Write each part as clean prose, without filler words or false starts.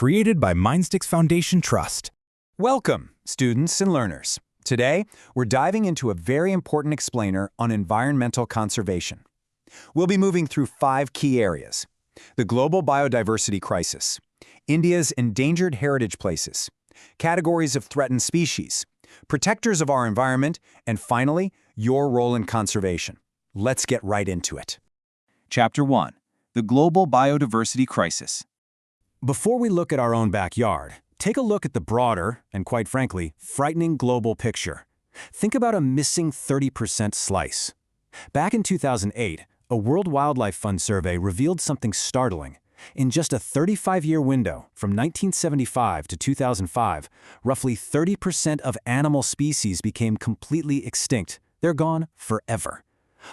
created by Mindsticks Foundation Trust. Welcome, students and learners. Today, we're diving into a very important explainer on environmental conservation. We'll be moving through 5 key areas: the global biodiversity crisis, India's endangered heritage places, categories of threatened species, protectors of our environment, and finally, your role in conservation. Let's get right into it. Chapter 1. The Global Biodiversity Crisis. Before we look at our own backyard, take a look at the broader, and quite frankly, frightening global picture. Think about a missing 30% slice. Back in 2008, a World Wildlife Fund survey revealed something startling. In just a 35-year window, from 1975 to 2005, roughly 30% of animal species became completely extinct. They're gone forever.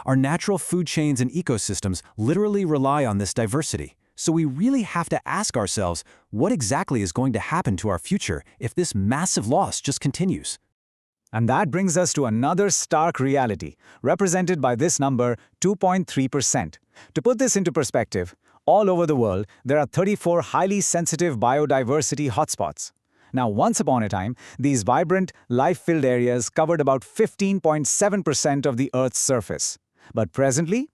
Our natural food chains and ecosystems literally rely on this diversity. So we really have to ask ourselves, what exactly is going to happen to our future if this massive loss just continues? And that brings us to another stark reality, represented by this number, 2.3%. To put this into perspective, all over the world, there are 34 highly sensitive biodiversity hotspots. Now, once upon a time, these vibrant, life-filled areas covered about 15.7% of the Earth's surface. But presently,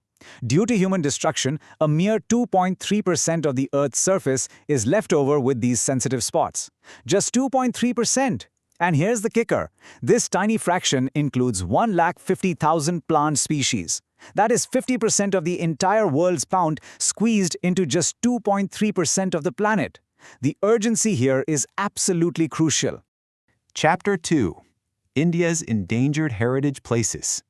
due to human destruction, a mere 2.3% of the Earth's surface is left over with these sensitive spots. Just 2.3%. And here's the kicker. This tiny fraction includes 150,000 plant species. That is 50% of the entire world's pound squeezed into just 2.3% of the planet. The urgency here is absolutely crucial. Chapter 2. India's endangered heritage places.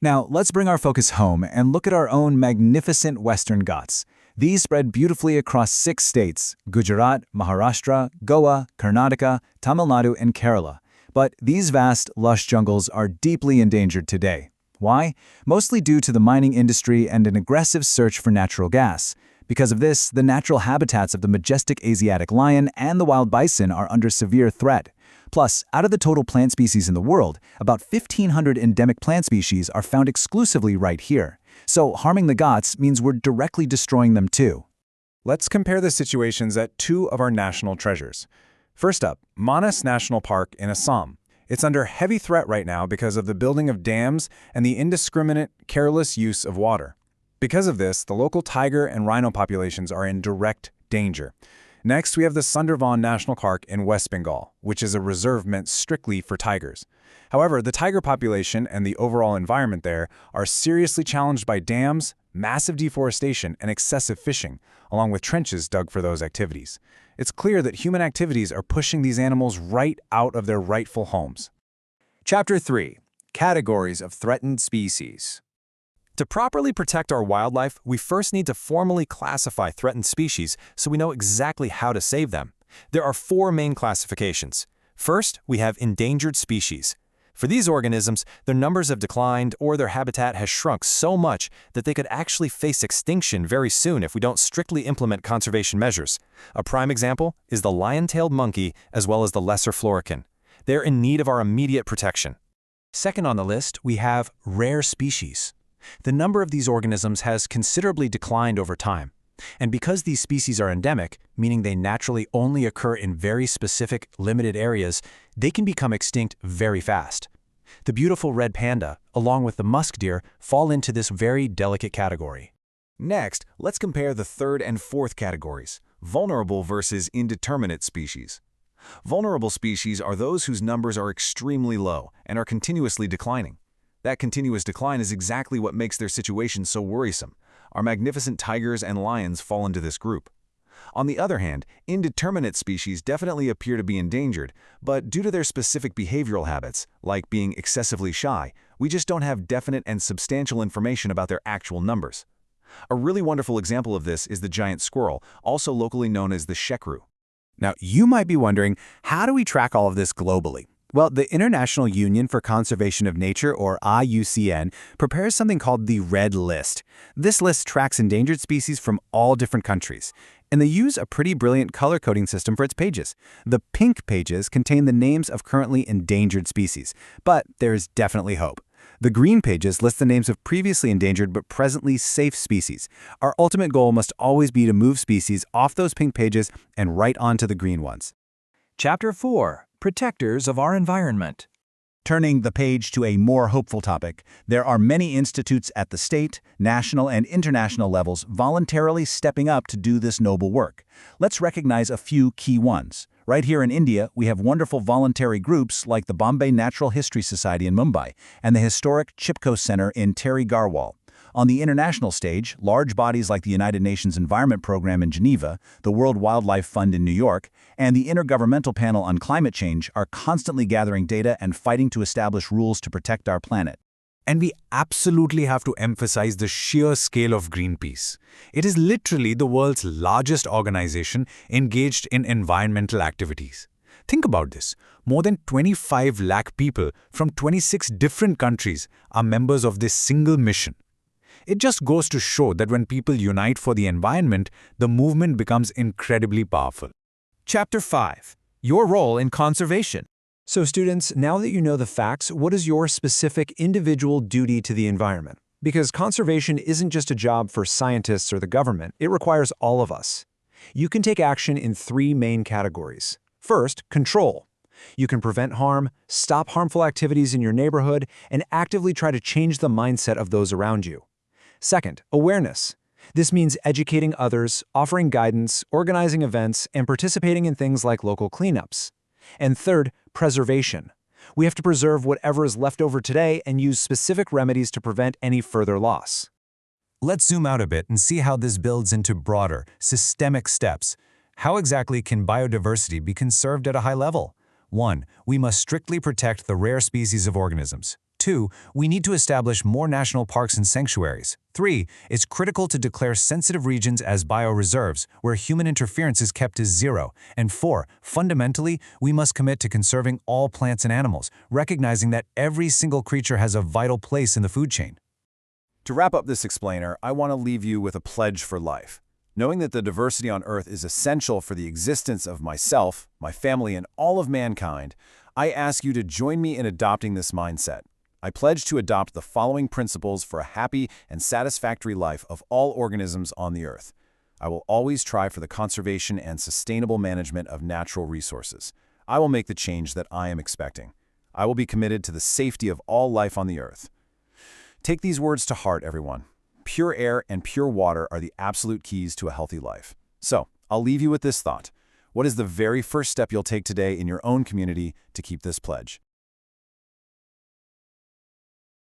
Now, let's bring our focus home and look at our own magnificent Western Ghats. These spread beautifully across 6 states: Gujarat, Maharashtra, Goa, Karnataka, Tamil Nadu, and Kerala. But these vast, lush jungles are deeply endangered today. Why? Mostly due to the mining industry and an aggressive search for natural gas. Because of this, the natural habitats of the majestic Asiatic lion and the wild bison are under severe threat. Plus, out of the total plant species in the world, about 1,500 endemic plant species are found exclusively right here. So harming the Ghats means we're directly destroying them too. Let's compare the situations at 2 of our national treasures. First up, Manas National Park in Assam. It's under heavy threat right now because of the building of dams and the indiscriminate, careless use of water. Because of this, the local tiger and rhino populations are in direct danger. Next, we have the Sundarban National Park in West Bengal, which is a reserve meant strictly for tigers. However, the tiger population and the overall environment there are seriously challenged by dams, massive deforestation, and excessive fishing, along with trenches dug for those activities. It's clear that human activities are pushing these animals right out of their rightful homes. Chapter 3. Categories of threatened species. To properly protect our wildlife, we first need to formally classify threatened species so we know exactly how to save them. There are 4 main classifications. First, we have endangered species. For these organisms, their numbers have declined or their habitat has shrunk so much that they could actually face extinction very soon if we don't strictly implement conservation measures. A prime example is the lion-tailed monkey as well as the lesser florican. They're in need of our immediate protection. Second on the list, we have rare species. The number of these organisms has considerably declined over time. And because these species are endemic, meaning they naturally only occur in very specific, limited areas, they can become extinct very fast. The beautiful red panda, along with the musk deer, fall into this very delicate category. Next, let's compare the 3rd and 4th categories: vulnerable versus indeterminate species. Vulnerable species are those whose numbers are extremely low and are continuously declining. That continuous decline is exactly what makes their situation so worrisome. Our magnificent tigers and lions fall into this group. On the other hand, indeterminate species definitely appear to be endangered, but due to their specific behavioral habits, like being excessively shy, we just don't have definite and substantial information about their actual numbers. A really wonderful example of this is the giant squirrel, also locally known as the shekru. Now, you might be wondering, how do we track all of this globally? Well, the International Union for Conservation of Nature, or IUCN, prepares something called the Red List. This list tracks endangered species from all different countries, and they use a pretty brilliant color coding system for its pages. The pink pages contain the names of currently endangered species, but there is definitely hope. The green pages list the names of previously endangered but presently safe species. Our ultimate goal must always be to move species off those pink pages and right onto the green ones. Chapter 4. Protectors of our environment. Turning the page to a more hopeful topic, there are many institutes at the state, national, and international levels voluntarily stepping up to do this noble work. Let's recognize a few key ones. Right here in India, we have wonderful voluntary groups like the Bombay Natural History Society in Mumbai and the historic Chipko Center in Terry Garhwal. On the international stage, large bodies like the United Nations Environment Program in Geneva, the World Wildlife Fund in New York, and the Intergovernmental Panel on Climate Change are constantly gathering data and fighting to establish rules to protect our planet. And we absolutely have to emphasize the sheer scale of Greenpeace. It is literally the world's largest organization engaged in environmental activities. Think about this. More than 25 lakh people from 26 different countries are members of this single mission. It just goes to show that when people unite for the environment, the movement becomes incredibly powerful. Chapter 5. Your role in conservation. So students, now that you know the facts, what is your specific individual duty to the environment? Because conservation isn't just a job for scientists or the government, it requires all of us. You can take action in 3 main categories. First, control. You can prevent harm, stop harmful activities in your neighborhood, and actively try to change the mindset of those around you. Second, awareness. This means educating others, offering guidance, organizing events, and participating in things like local cleanups. And third, preservation. We have to preserve whatever is left over today and use specific remedies to prevent any further loss. Let's zoom out a bit and see how this builds into broader, systemic steps. How exactly can biodiversity be conserved at a high level? 1. We must strictly protect the rare species of organisms. 2. We need to establish more national parks and sanctuaries. 3. It's critical to declare sensitive regions as bioreserves, where human interference is kept to 0. And 4. Fundamentally, we must commit to conserving all plants and animals, recognizing that every single creature has a vital place in the food chain. To wrap up this explainer, I want to leave you with a pledge for life. Knowing that the diversity on Earth is essential for the existence of myself, my family, and all of mankind, I ask you to join me in adopting this mindset. I pledge to adopt the following principles for a happy and satisfactory life of all organisms on the Earth. I will always try for the conservation and sustainable management of natural resources. I will make the change that I am expecting. I will be committed to the safety of all life on the Earth. Take these words to heart, everyone. Pure air and pure water are the absolute keys to a healthy life. So, I'll leave you with this thought. What is the very first step you'll take today in your own community to keep this pledge?